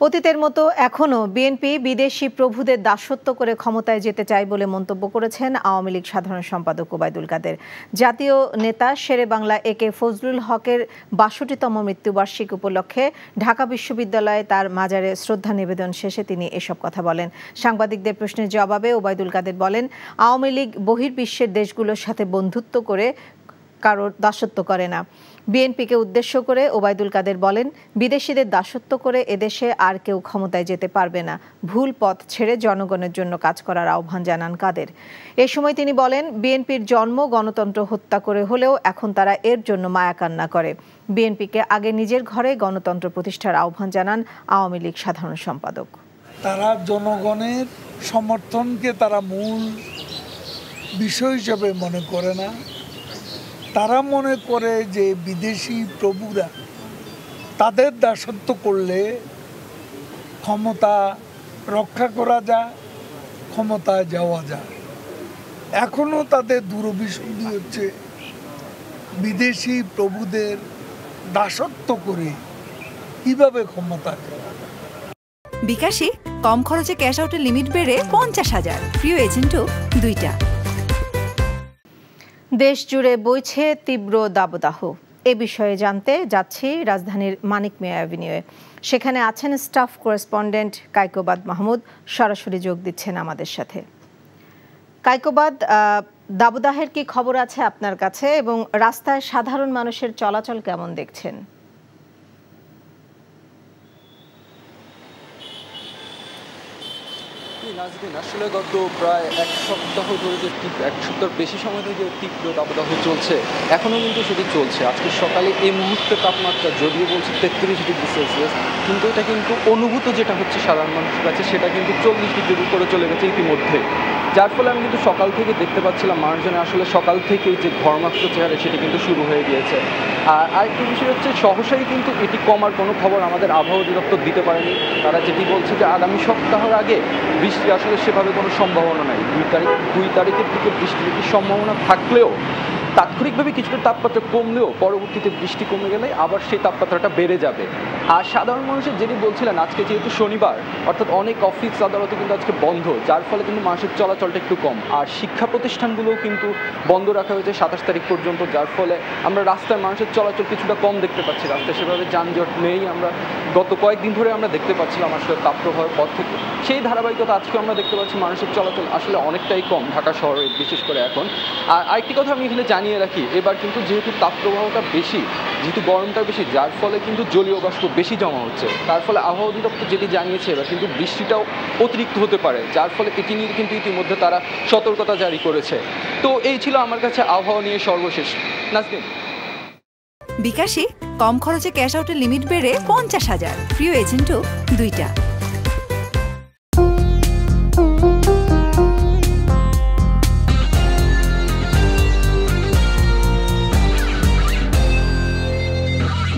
অতীতের মতো এখনও বিএনপি বিদেশি প্রভুদের দাসত্ব করে ক্ষমতায় যেতে চায় বলে মন্তব্য করেছেন আওয়ামী লীগ সাধারণ সম্পাদক ওবায়দুল কাদের। জাতীয় নেতা শেরে বাংলা একে ফজলুল হকের ৬২তম মৃত্যুবার্ষিকী উপলক্ষে ঢাকা বিশ্ববিদ্যালয়ে তার মাজারে শ্রদ্ধা নিবেদন শেষে তিনি এসব কথা বলেন। সাংবাদিকদের প্রশ্নের জবাবে ওবায়দুল কাদের বলেন, আওয়ামী লীগ বহির্বিশ্বের দেশগুলোর সাথে বন্ধুত্ব করে কারোর দাসত্ব করে না। বিএনপিকে উদ্দেশ্য করে ওবায়দুল কাদের বলেন, বিদেশিদের দাসত্ব করে এদেশে আর কেউ ক্ষমতায় যেতে পারবে না। ভুল পথ ছেড়ে জনগণের জন্য কাজ করার আহ্বান জানান কাদের। এ সময় তিনি বলেন, বিএনপির জন্ম গণতন্ত্র হত্যা করে হলেও এখন তারা এর জন্য মায়া কান্না করে। বিএনপিকে আগে নিজের ঘরে গণতন্ত্র প্রতিষ্ঠার আহ্বান জানান আওয়ামী লীগ সাধারণ সম্পাদক। তারা জনগণের সমর্থনকে তারা মূল বিষয় হিসেবে মনে করে না। তারা মনে করে যে বিদেশি প্রভুরা তাদের দাসত্ব করলে ক্ষমতা রক্ষা করা যায়, ক্ষমতায় যাওয়া যায়। এখনও তাদের দূরভিসন্ধি হচ্ছে বিদেশি প্রভুদের দাসত্ব করে কিভাবে ক্ষমতা যাওয়া যায়। বিকাশে কম খরচে ক্যাশ আউটের লিমিট বেড়ে ৫০,০০০, প্রিয় এজেন্টও ২টা। দেশ জুড়ে বইছে তীব্র দাবদাহ। এ বিষয়ে জানতে যাচ্ছি রাজধানীর মানিক মিয়া অ্যাভিনিউয়ে। সেখানে আছেন স্টাফ করেসপন্ডেন্ট কায়কোবাদ মাহমুদ, সরাসরি যোগ দিচ্ছেন আমাদের সাথে। কায়কোবাদ, দাবদাহের কি খবর আছে আপনার কাছে এবং রাস্তায় সাধারণ মানুষের চলাচল কেমন দেখছেন? আসলে গত প্রায় এক সপ্তাহ ধরে যে এক সপ্তাহ বেশি সময় ধরে যে তীব্র দাবদাহ চলছে, এখনও কিন্তু সেটি চলছে। আজকে সকালে এই মুহূর্তে তাপমাত্রা যদিও বলছে ৩৩°C, কিন্তু এটা কিন্তু অনুভূত যেটা হচ্ছে সাধারণ মানুষের কাছে সেটা কিন্তু ৪০°এর উপরে চলে গেছে ইতিমধ্যে। যার ফলে আমি কিন্তু সকাল থেকে দেখতে পাচ্ছিলাম মানুষজনের আসলে সকাল থেকেই যে ঘর্মাক্ত চেহারা সেটি কিন্তু শুরু হয়ে গিয়েছে। আর আরেকটি বিষয় হচ্ছে, সহসাই কিন্তু এটি কমার কোনো খবর আমাদের আবহাওয়া অধিদপ্তর দিতে পারেনি। তারা যেটি বলছে যে আগামী সপ্তাহের আগে বৃষ্টি আসলে সেভাবে কোনো সম্ভাবনা নাই। ২ তারিখের দিকে বৃষ্টির একটি সম্ভাবনা থাকলেও তাৎক্ষণিকভাবে কিছুটা তাপমাত্রা কমলেও পরবর্তীতে বৃষ্টি কমে গেলে আবার সেই তাপমাত্রাটা বেড়ে যাবে। আর সাধারণ মানুষের যেটি বলছিলেন, আজকে যেহেতু শনিবার, অর্থাৎ অনেক অফিস আদালতে কিন্তু আজকে বন্ধ, যার ফলে কিন্তু মানুষের চলাচলটা একটু কম। আর শিক্ষা প্রতিষ্ঠানগুলোও কিন্তু বন্ধ রাখা হয়েছে ২৭ তারিখ পর্যন্ত, যার ফলে আমরা রাস্তায় মানুষের চলাচল কিছুটা কম দেখতে পাচ্ছি। রাস্তায় সেভাবে যানজট নেই। আমরা গত কয়েকদিন ধরে আমরা দেখতে পাচ্ছিলাম আসলে তাপপ্রবাহের পর থেকে সেই ধারাবাহিকতা আজকে আমরা দেখতে পাচ্ছি মানুষের চলাচল আসলে অনেকটাই কম ঢাকা শহরে, বিশেষ করে এখন। আর আরেকটি কথা আমি এখানে জানিয়ে রাখি, এবার কিন্তু যেহেতু তাপপ্রবাহটা বেশি, যেহেতু গরমটা বেশি, যার ফলে কিন্তু জলীয় বাষ্প বেশি জমা হচ্ছে। তার ফলে আবহাওয়া অধিদপ্তর যেটি জানিয়েছে, এবার কিন্তু বৃষ্টিটাও অতিরিক্ত হতে পারে, যার ফলে এটি নিয়ে কিন্তু ইতিমধ্যে তারা সতর্কতা জারি করেছে। তো এই ছিল আমার কাছে আবহাওয়া নিয়ে সর্বশেষ। নাজনীন। বিকাশে কম খরচে ক্যাশ আউটের লিমিট বেড়ে ৫০,০০০, প্রিয় এজেন্টও ২টা।